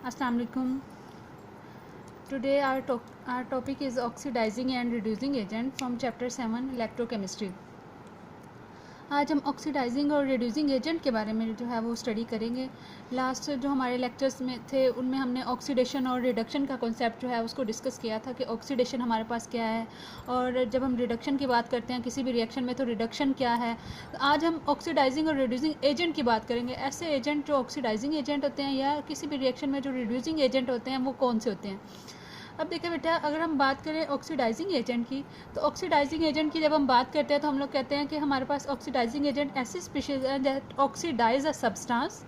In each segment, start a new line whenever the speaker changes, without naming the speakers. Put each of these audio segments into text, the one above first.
Assalamu alaikum. Today our topic is oxidizing and reducing agent from chapter 7 electrochemistry. आज हम oxidising और reducing agent के बारे में जो है वो स्टडी करेंगे. लास्ट जो हमारे लेक्चर्स में थे उनमें हमने ऑक्सीडेशन और रिडक्शन का कॉन्सेप्ट जो है उसको डिस्कस किया था कि ऑक्सीडेशन हमारे पास क्या है और जब हम रिडक्शन की बात करते हैं किसी भी रिएक्शन में तो रिडक्शन क्या है. आज हम ऑक्सीडाइजिंग और रिड्यूसिंग एजेंट की बात करेंगे. ऐसे एजेंट जो ऑक्सीडाइजिंग एजेंट होते हैं या किसी भी रिएक्शन में जो रिड्यूसिंग एजेंट होते हैं वो कौन से होते हैं. अब देखिए बेटा, अगर हम बात करें ऑक्सीडाइजिंग एजेंट की तो ऑक्सीडाइजिंग एजेंट की जब हम बात करते हैं तो हम लोग कहते हैं कि हमारे पास ऑक्सीडाइजिंग एजेंट ऐसी स्पीशीज है that oxidise a substance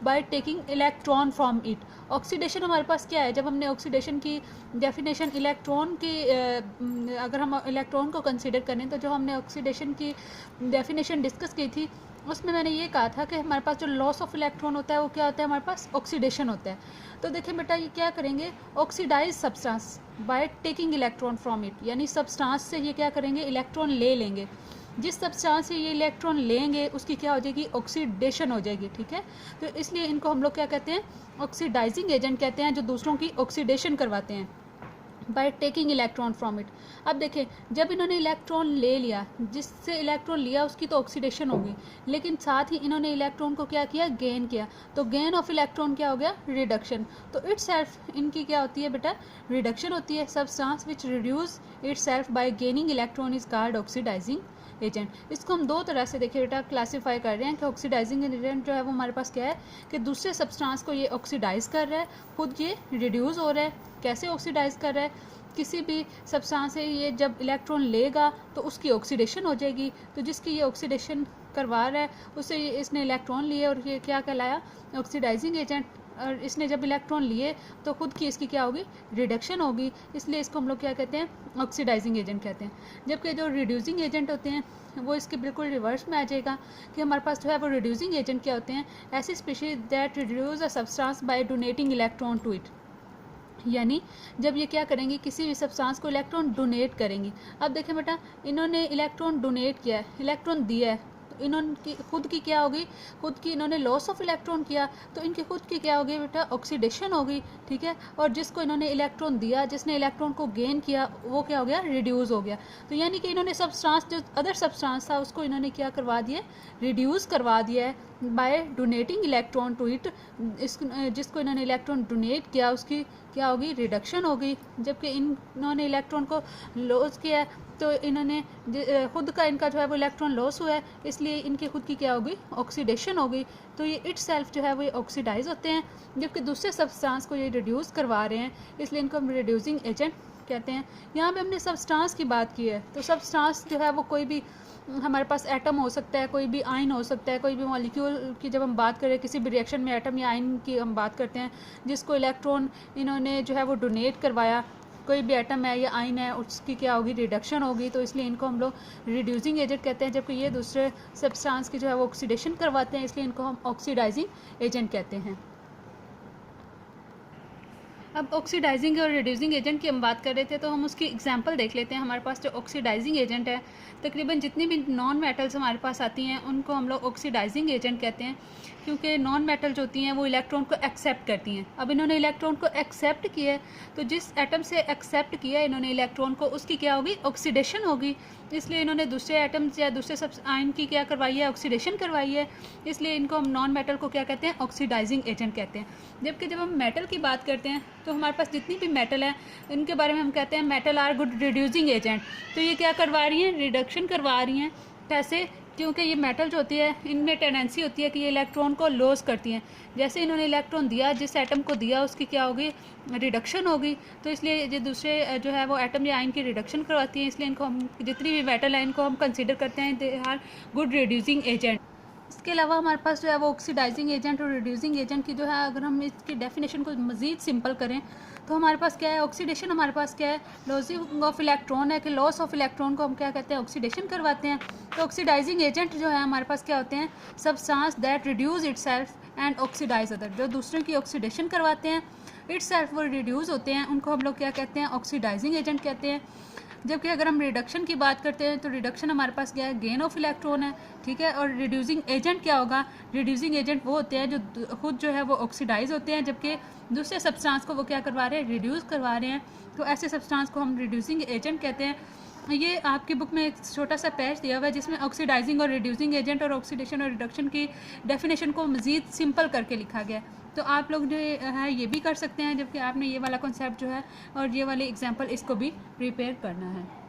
by taking electron from it. Oxidation हमारे पास क्या है. जब हमने ऑक्सीडेशन की डेफिनेशन इलेक्ट्रॉन की अगर हम इलेक्ट्रॉन को कंसिडर करें तो जो हमने ऑक्सीडेशन की डेफिनेशन डिस्कस की थी उसमें मैंने ये कहा था कि हमारे पास जो लॉस ऑफ इलेक्ट्रॉन होता है वो क्या होता है, हमारे पास ऑक्सीडेशन होता है. तो देखिए बेटा, ये क्या करेंगे, oxidise substance by taking electron from it, यानी सब्सटेंस से ये क्या करेंगे, इलेक्ट्रॉन ले लेंगे. जिस सब्सटेंस से ये इलेक्ट्रॉन लेंगे उसकी क्या हो जाएगी, ऑक्सीडेशन हो जाएगी. ठीक है, तो इसलिए इनको हम लोग क्या कहते हैं, ऑक्सीडाइजिंग एजेंट कहते हैं, जो दूसरों की ऑक्सीडेशन करवाते हैं bye taking electron from it. अब देखें, जब इन्होंने इलेक्ट्रॉन ले लिया, जिससे इलेक्ट्रॉन लिया उसकी तो ऑक्सीडेशन होगी, लेकिन साथ ही इन्होंने इलेक्ट्रॉन को क्या किया, गेन किया. तो गेन ऑफ इलेक्ट्रॉन क्या हो गया, रिडक्शन. तो इट सेल्फ इनकी क्या होती है बेटा, रिडक्शन होती है. Substance which reduce itself by gaining electron is called oxidising agent. इसको हम दो तरह से देखिए बेटा क्लासीफाई कर रहे हैं कि ऑक्सीडाइजिंग एजेंट जो है वो हमारे पास क्या है कि दूसरे सब्सटेंस को ये ऑक्सीडाइज कर रहा है, खुद ये रिड्यूस हो रहा है. कैसे ऑक्सीडाइज कर रहा है, किसी भी सब्सटेंस से ये जब इलेक्ट्रॉन लेगा तो उसकी ऑक्सीडेशन हो जाएगी. तो जिसकी ये ऑक्सीडेशन करवा रहा है उससे इसने इलेक्ट्रॉन लिए और ये क्या कहलाया, ऑक्सीडाइजिंग एजेंट. और इसने जब इलेक्ट्रॉन लिए तो खुद की इसकी क्या होगी, रिडक्शन होगी. इसलिए इसको हम लोग क्या कहते हैं, ऑक्सीडाइजिंग एजेंट कहते हैं. जबकि जो रिड्यूसिंग एजेंट होते हैं वो इसके बिल्कुल रिवर्स में आ जाएगा कि हमारे पास जो है वो रिड्यूसिंग एजेंट क्या होते हैं, ऐसी species that reduce a substance by donating electron to it. यानी जब ये क्या करेंगी, किसी भी सब्सटेंस को इलेक्ट्रॉन डोनेट करेंगी. अब देखें बेटा, इन्होंने इलेक्ट्रॉन डोनेट किया है, इलेक्ट्रॉन दिया है, तो इन्होंने खुद की क्या होगी, खुद की इन्होंने लॉस ऑफ इलेक्ट्रॉन किया तो इनकी खुद की क्या होगी बेटा, ऑक्सीडेशन होगी. ठीक है, और जिसको इन्होंने इलेक्ट्रॉन दिया, जिसने इलेक्ट्रॉन को गेन किया, वो क्या हो गया, रिड्यूस हो गया. तो यानी कि इन्होंने सब्सटेंस जो अदर सब्सटेंस था उसको इन्होंने क्या करवा दिया, रिड्यूस करवा दिया है by donating electron to it. जिसको इन्होंने इलेक्ट्रॉन डोनेट किया उसकी क्या होगी, रिडक्शन होगी. जबकि इन्होंने इलेक्ट्रॉन को लॉस किया तो इन्होंने खुद का इनका जो है वो इलेक्ट्रॉन लॉस हुआ है, इसलिए इनकी खुद की क्या होगी, ऑक्सीडेशन होगी. तो ये इट सेल्फ जो है वो ऑक्सीडाइज होते हैं, जबकि दूसरे सब्सटेंस को ये रिड्यूस करवा रहे हैं, इसलिए इनको हम रिड्यूसिंग एजेंट कहते हैं. यहाँ पे हमने सब्सटेंस की बात की है, तो सब्सटेंस जो है वो कोई भी हमारे पास एटम हो सकता है, कोई भी आयन हो सकता है, कोई भी मॉलिक्यूल की जब हम बात करें किसी भी रिएक्शन में एटम या आयन की हम बात करते हैं जिसको इलेक्ट्रॉन इन्होंने जो है वो डोनेट करवाया, कोई भी एटम है या आयन है, उसकी क्या होगी, रिडक्शन होगी. तो इसलिए इनको हम लोग रिड्यूसिंग एजेंट कहते हैं. जबकि ये दूसरे सब्सटेंस की जो है वो ऑक्सीडेशन करवाते हैं, इसलिए इनको हम ऑक्सीडाइजिंग एजेंट कहते हैं. अब ऑक्सीडाइजिंग और रिड्यूसिंग एजेंट की हम बात कर रहे थे तो हम उसकी एग्जांपल देख लेते हैं. हमारे पास जो ऑक्सीडाइजिंग एजेंट है, तकरीबन जितनी भी नॉन मेटल्स हमारे पास आती हैं उनको हम लोग ऑक्सीडाइजिंग एजेंट कहते हैं, क्योंकि नॉन मेटल जो होती हैं वो इलेक्ट्रॉन को एक्सेप्ट करती हैं. अब इन्होंने इलेक्ट्रॉन को एक्सेप्ट किया है, तो जिस एटम से एक्सेप्ट किया है इन्होंने इलेक्ट्रॉन को, उसकी क्या होगी, ऑक्सीडेशन होगी. इसलिए इन्होंने दूसरे एटम्स या दूसरे सब आयन की क्या करवाई है, ऑक्सीडेशन करवाई है. इसलिए इनको हम नॉन मेटल को क्या कहते हैं, ऑक्सीडाइजिंग एजेंट कहते हैं. जबकि जब हम मेटल की बात करते हैं तो हमारे पास जितनी भी मेटल है इनके बारे में हम कहते हैं metal are good reducing agent. तो ये क्या करवा रही हैं, रिडक्शन करवा रही हैं. कैसे, क्योंकि ये मेटल जो होती है इनमें टेंडेंसी होती है कि ये इलेक्ट्रॉन को लॉस करती हैं. जैसे इन्होंने इलेक्ट्रॉन दिया, जिस एटम को दिया उसकी क्या होगी, रिडक्शन होगी. तो इसलिए ये दूसरे जो है वो एटम या आयन की रिडक्शन करवाती हैं. इसलिए इनको हम, जितनी भी मेटल है इनको हम कंसिडर करते हैं they are good reducing agent. इसके अलावा हमारे पास जो है वो ऑक्सीडाइजिंग एजेंट और रिड्यूसिंग एजेंट की जो है, अगर हम इसकी डेफिनेशन को मज़ीद सिंपल करें तो हमारे पास क्या है, ऑक्सीडेशन हमारे पास क्या है, लॉसिंग ऑफ इलेक्ट्रॉन है कि लॉस ऑफ इलेक्ट्रॉन को हम क्या कहते हैं, ऑक्सीडेशन करवाते हैं. तो ऑक्सीडाइजिंग एजेंट जो है हमारे पास क्या होते हैं, substance that reduce itself and oxidise other. जो दूसरों की ऑक्सीडेशन करवाते हैं, इटसेल्फ वो रिड्यूस होते हैं, उनको हम लोग क्या कहते हैं, ऑक्सीडाइजिंग एजेंट कहते हैं. जबकि अगर हम रिडक्शन की बात करते हैं तो रिडक्शन हमारे पास क्या है, गेन ऑफ इलेक्ट्रॉन है, ठीक है। और रिड्यूसिंग एजेंट क्या होगा, रिड्यूसिंग एजेंट वो होते हैं जो खुद जो है वो ऑक्सीडाइज होते हैं, जबकि दूसरे सब्सटेंस को वो क्या करवा रहे हैं, रिड्यूस करवा रहे हैं। तो ऐसे सब्सटेंस को हम रिड्यूसिंग एजेंट कहते हैं। ये आपकी बुक में एक छोटा सा पैच दिया हुआ है जिसमें ऑक्सीडाइजिंग और रिड्यूसिंग एजेंट और ऑक्सीडेशन और रिडक्शन की डेफिनेशन को मज़ीद सिंपल करके लिखा गया है। तो आप लोग जो है ये भी कर सकते हैं, जबकि आपने ये वाला कॉन्सेप्ट जो है और ये वाली एग्जांपल इसको भी प्रिपेयर करना है।